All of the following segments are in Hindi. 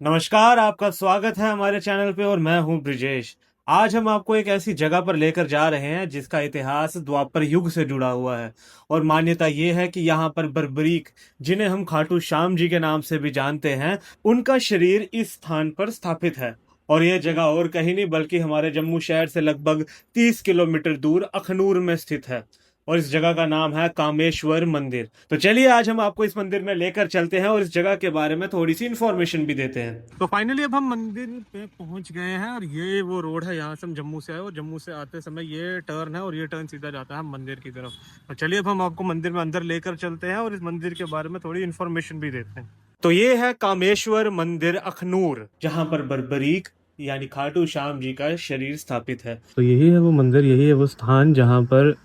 नमस्कार, आपका स्वागत है हमारे चैनल पे और मैं हूं ब्रिजेश। आज हम आपको एक ऐसी जगह पर लेकर जा रहे हैं जिसका इतिहास द्वापर युग से जुड़ा हुआ है। और मान्यता ये है कि यहाँ पर बर्बरीक, जिन्हें हम खाटू श्याम जी के नाम से भी जानते हैं, उनका शरीर इस स्थान पर स्थापित है। और यह जगह और कहीं नहीं बल्कि हमारे जम्मू शहर से लगभग 30 किलोमीटर दूर अखनूर में स्थित है। और इस जगह का नाम है कामेश्वर मंदिर। तो चलिए आज हम आपको इस मंदिर में लेकर चलते हैं और इस जगह के बारे में थोड़ी सी इंफॉर्मेशन भी देते हैं। तो फाइनली अब हम मंदिर पे पहुंच गए हैं और ये वो रोड है, यहाँ से हम जम्मू से आए और जम्मू से आते समय ये टर्न है और ये टर्न सीधा जाता है मंदिर की तरफ। तो चलिए अब हम आपको मंदिर में अंदर लेकर चलते हैं और इस मंदिर के बारे में थोड़ी इन्फॉर्मेशन भी देते हैं। तो ये है कामेश्वर मंदिर अखनूर, जहाँ पर बर्बरीक यानी खाटू श्याम जी का शरीर स्थापित है। तो यही है वो मंदिर, यही है वो स्थान जहाँ पर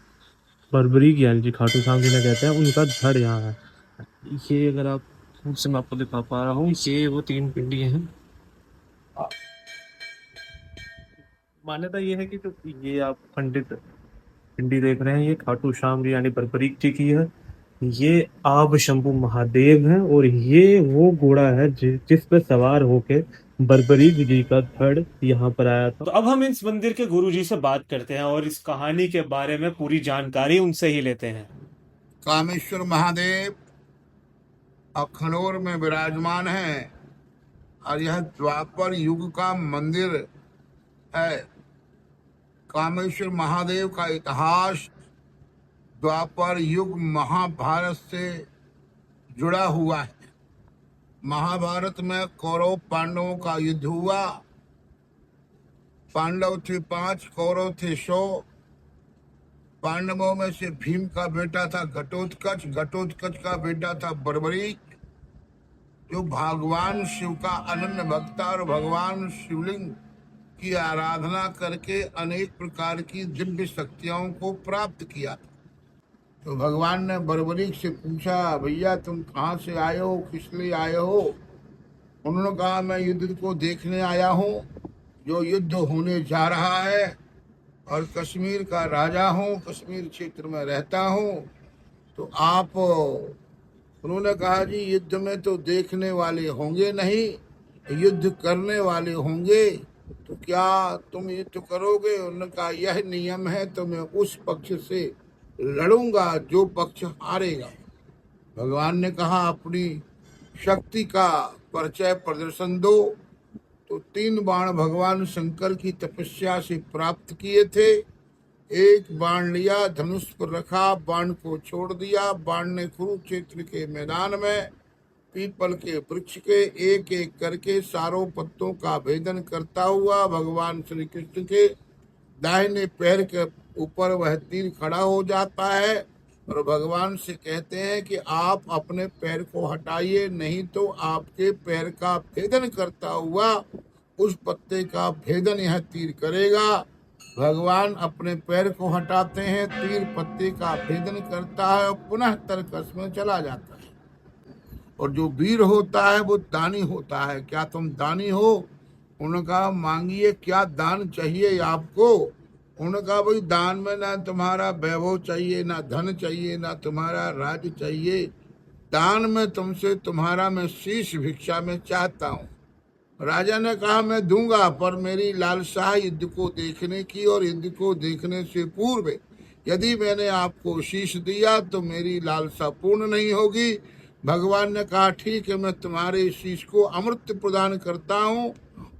बर्बरीक यानी जी खाटू श्याम जी ने कहते हैं उनका धड़ यहाँ है। ये अगर आप दूर से मैं आपको दिखा पा रहा हूँ, ये वो 3 पिंडी हैं। मान्यता ये है कि जो ये आप पंडित पिंडी देख रहे हैं, ये खाटू श्याम जी यानी बर्बरीक जी की है। ये आब शंभू महादेव हैं और ये वो घोड़ा है जिस पे सवार होके बर्बरीक जी का धड़ यहाँ पर आया था। तो अब हम इस मंदिर के गुरुजी से बात करते हैं और इस कहानी के बारे में पूरी जानकारी उनसे ही लेते हैं। कामेश्वर महादेव अखनौर में विराजमान है और यह द्वापर युग का मंदिर है। कामेश्वर महादेव का इतिहास द्वापर युग महाभारत से जुड़ा हुआ है। महाभारत में कौरव पांडवों का युद्ध हुआ। पांडव थे 5, कौरव थे 100। पांडवों में से भीम का बेटा था घटोत्कच, घटोत्कच का बेटा था बर्बरीक, जो भगवान शिव का अनन्य भक्त और भगवान शिवलिंग की आराधना करके अनेक प्रकार की दिव्य शक्तियों को प्राप्त किया। तो भगवान ने बर्बरीक से पूछा, भैया तुम कहाँ से आए हो, किस लिए आए हो? उन्होंने कहा, मैं युद्ध को देखने आया हूँ, जो युद्ध होने जा रहा है, और कश्मीर का राजा हूँ, कश्मीर क्षेत्र में रहता हूँ। तो आप उन्होंने कहा, जी युद्ध में तो देखने वाले होंगे नहीं, युद्ध करने वाले होंगे, तो क्या तुम युद्ध करोगे? उन्होंने कहा, यह नियम है, तो मैं उस पक्ष से लड़ूंगा जो पक्ष हारेगा। भगवान ने कहा, अपनी शक्ति का परिचय प्रदर्शन दो। तो 3 बाण भगवान शंकर की तपस्या से प्राप्त किए थे। एक बाण लिया, धनुष पर रखा, बाण को छोड़ दिया। बाण ने कुरुक्षेत्र के मैदान में पीपल के वृक्ष के एक एक करके सारों पत्तों का भेदन करता हुआ भगवान श्री कृष्ण के दाहिने पैर के ऊपर वह तीर खड़ा हो जाता है और भगवान से कहते हैं कि आप अपने पैर को हटाइए, नहीं तो आपके पैर का भेदन करता हुआ उस पत्ते का भेदन यह तीर करेगा। भगवान अपने पैर को हटाते हैं, तीर पत्ते का भेदन करता है और पुनः तरकस में चला जाता है। और जो वीर होता है वो दानी होता है। क्या तुम दानी हो? उन्होंने कहा, मांगिए, क्या दान चाहिए आपको? उन्होंने कहा, भाई दान में ना तुम्हारा वैभव चाहिए, ना धन चाहिए, ना तुम्हारा राज्य चाहिए, दान में तुमसे तुम्हारा मैं शीश भिक्षा में चाहता हूँ। राजा ने कहा, मैं दूंगा, पर मेरी लालसा युद्ध को देखने की, और युद्ध को देखने से पूर्व यदि मैंने आपको शीश दिया तो मेरी लालसा पूर्ण नहीं होगी। भगवान ने कहा, ठीक है, मैं तुम्हारे शीश को अमृत प्रदान करता हूँ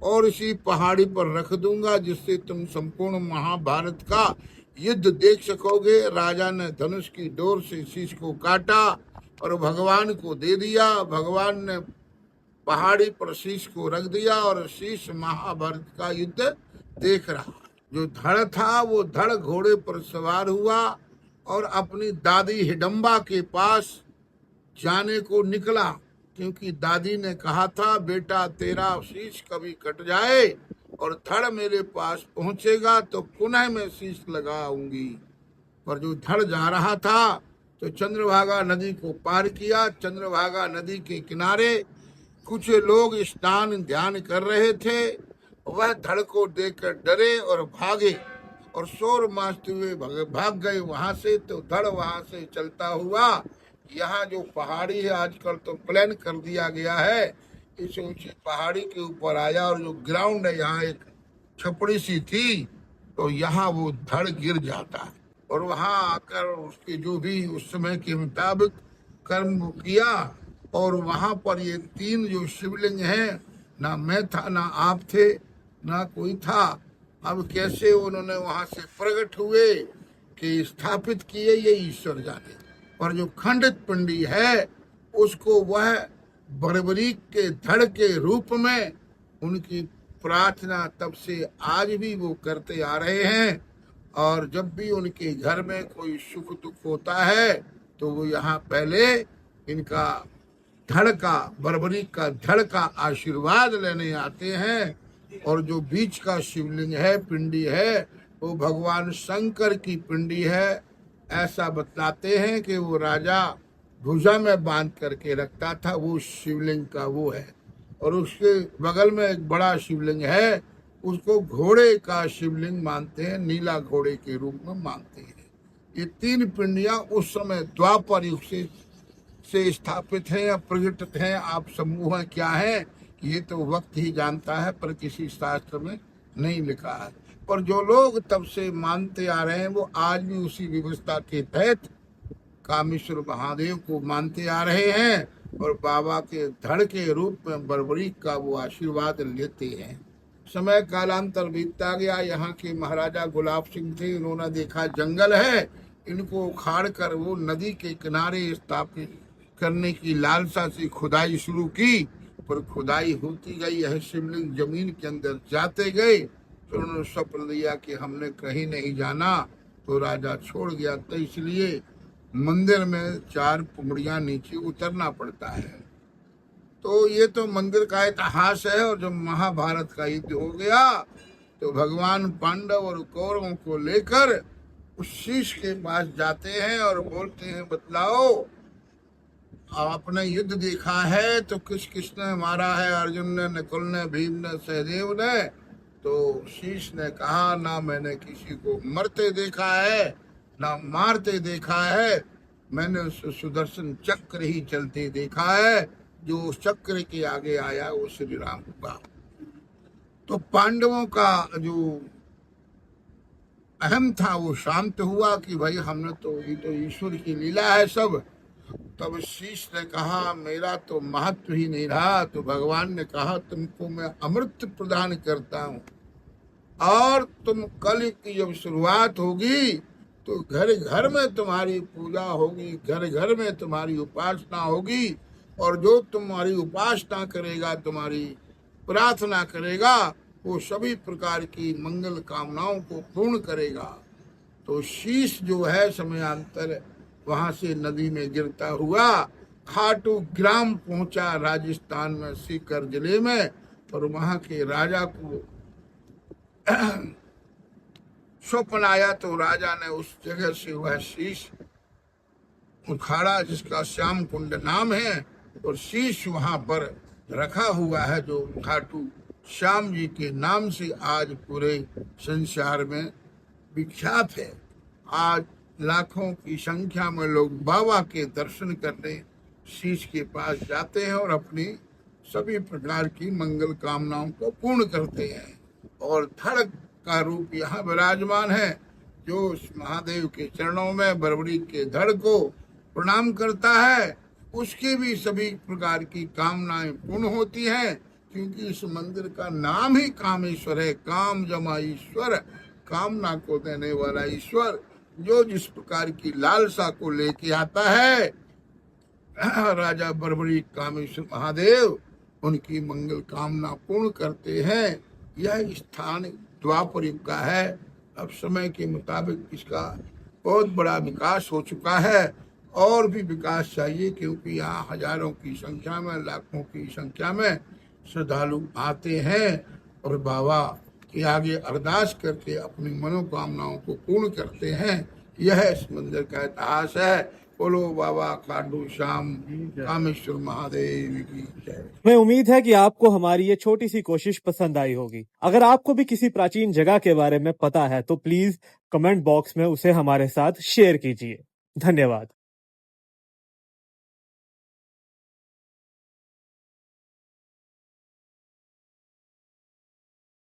और इसी पहाड़ी पर रख दूंगा, जिससे तुम संपूर्ण महाभारत का युद्ध देख सकोगे। राजा ने धनुष की डोर से शीश को काटा और भगवान को दे दिया। भगवान ने पहाड़ी पर शीश को रख दिया और शीश महाभारत का युद्ध देख रहा। जो धड़ था वो धड़ घोड़े पर सवार हुआ और अपनी दादी हिडम्बा के पास जाने को निकला, क्योंकि दादी ने कहा था, बेटा तेरा शीश कभी कट जाए और धड़ मेरे पास पहुंचेगा तो पुनः मैं शीश लगाऊंगी। पर जो धड़ जा रहा था तो चंद्रभागा नदी को पार किया। चंद्रभागा नदी के किनारे कुछ लोग स्नान ध्यान कर रहे थे। वह धड़ को देखकर डरे और भागे और शोर मचाते हुए भाग गए वहां से। तो धड़ वहां से चलता हुआ, यहाँ जो पहाड़ी है आजकल तो प्लान कर दिया गया है, इस ऊंची पहाड़ी के ऊपर आया और जो ग्राउंड है यहाँ एक छपड़ी सी थी, तो यहाँ वो धड़ गिर जाता है और वहां आकर उसके जो भी उस समय के मुताबिक कर्म किया। और वहां पर ये 3 जो शिवलिंग हैं, ना मैं था ना आप थे ना कोई था। अब कैसे उन्होंने वहां से प्रकट हुए कि स्थापित किए, ये ईश्वर जाने। और जो खंडित पिंडी है उसको वह बर्बरीक के धड़ के रूप में उनकी प्रार्थना तब से आज भी वो करते आ रहे हैं। और जब भी उनके घर में कोई सुख दुख होता है तो वो यहाँ पहले इनका धड़ का, बर्बरीक का धड़ का आशीर्वाद लेने आते हैं। और जो बीच का शिवलिंग है, पिंडी है, वो भगवान शंकर की पिंडी है। ऐसा बतलाते हैं कि वो राजा भुजा में बांध करके रखता था, वो शिवलिंग का वो है। और उसके बगल में एक बड़ा शिवलिंग है, उसको घोड़े का शिवलिंग मानते हैं, नीला घोड़े के रूप में मानते हैं। ये 3 पिंडियां उस समय द्वापर युग से स्थापित हैं या प्रकटित हैं। आप समूह क्या है ये तो वक्त ही जानता है, पर किसी शास्त्र में नहीं लिखा है। पर जो लोग तब से मानते आ रहे हैं वो आज भी उसी व्यवस्था के तहत कामेश्वर महादेव को मानते आ रहे हैं और बाबा के धड़ के रूप में बर्बरीक का वो आशीर्वाद लेते हैं। समय कालांतर बीतता गया। यहाँ के महाराजा गुलाब सिंह थे, उन्होंने देखा जंगल है, इनको उखाड़ कर वो नदी के किनारे स्थापित करने की लालसा से खुदाई शुरू की। पर खुदाई होती गई, यह शिवलिंग जमीन के अंदर जाते गए। तो उन्होंने स्वप्न लिया कि हमने कहीं नहीं जाना, तो राजा छोड़ गया। तो इसलिए मंदिर में 4 पुमड़ियां नीचे उतरना पड़ता है। तो ये तो मंदिर का इतिहास है। और जब महाभारत का युद्ध हो गया तो भगवान पांडव और कौरवों को लेकर उस शीश के पास जाते हैं और बोलते हैं, बतलाओ आपने युद्ध देखा है तो किस किसने मारा है? अर्जुन ने, नकुल ने, भीम ने, सहदेव ने। तो शीश ने कहा, ना मैंने किसी को मरते देखा है ना मारते देखा है, मैंने उस सुदर्शन चक्र ही चलते देखा है। जो उस चक्र के आगे आया वो श्री राम हुआ। तो पांडवों का जो अहम था वो शांत हुआ कि भाई हमने तो, ये तो ईश्वर की लीला है सब। तब शीश ने कहा, मेरा तो महत्व ही नहीं रहा। तो भगवान ने कहा, तुमको मैं अमृत प्रदान करता हूँ और तुम कल की जब शुरुआत होगी तो घर घर में तुम्हारी पूजा होगी, घर घर में तुम्हारी उपासना होगी। और जो तुम्हारी उपासना करेगा, तुम्हारी प्रार्थना करेगा, वो सभी प्रकार की मंगल कामनाओं को पूर्ण करेगा। तो शीश जो है समयांतर वहां से नदी में गिरता हुआ खाटू ग्राम पहुंचा, राजस्थान में सीकर जिले में। और वहां के राजा को स्वप्न आया तो राजा ने उस जगह से वह शीश उखाड़ा जिसका श्याम कुंड नाम है। और शीश वहां पर रखा हुआ है जो खाटू श्याम जी के नाम से आज पूरे संसार में विख्यात है। आज लाखों की संख्या में लोग बाबा के दर्शन करने शीश के पास जाते हैं और अपनी सभी प्रकार की मंगल कामनाओं को पूर्ण करते हैं। और धड़ का रूप यहाँ विराजमान है, जो उस महादेव के चरणों में बर्बरीक के धड़ को प्रणाम करता है, उसकी भी सभी प्रकार की कामनाएं पूर्ण होती हैं। क्योंकि इस मंदिर का नाम ही कामेश्वर है। काम जमा ईश्वर, कामना को देने वाला ईश्वर। जो जिस प्रकार की लालसा को लेके आता है, राजा बर्बरीक कामेश्वर महादेव उनकी मंगल कामना पूर्ण करते हैं। यह स्थान द्वापर युग का है। अब समय के मुताबिक इसका बहुत बड़ा विकास हो चुका है, और भी विकास चाहिए, क्योंकि यहाँ हजारों की संख्या में, लाखों की संख्या में श्रद्धालु आते हैं और बाबा के आगे अरदास करके अपनी मनोकामनाओं को पूर्ण करते हैं। यह इस मंदिर का इतिहास है। बोलो बाबा खाटू श्याम कामेश्वर महादेव की जय। हमें उम्मीद है कि आपको हमारी ये छोटी सी कोशिश पसंद आई होगी। अगर आपको भी किसी प्राचीन जगह के बारे में पता है तो प्लीज कमेंट बॉक्स में उसे हमारे साथ शेयर कीजिए। धन्यवाद।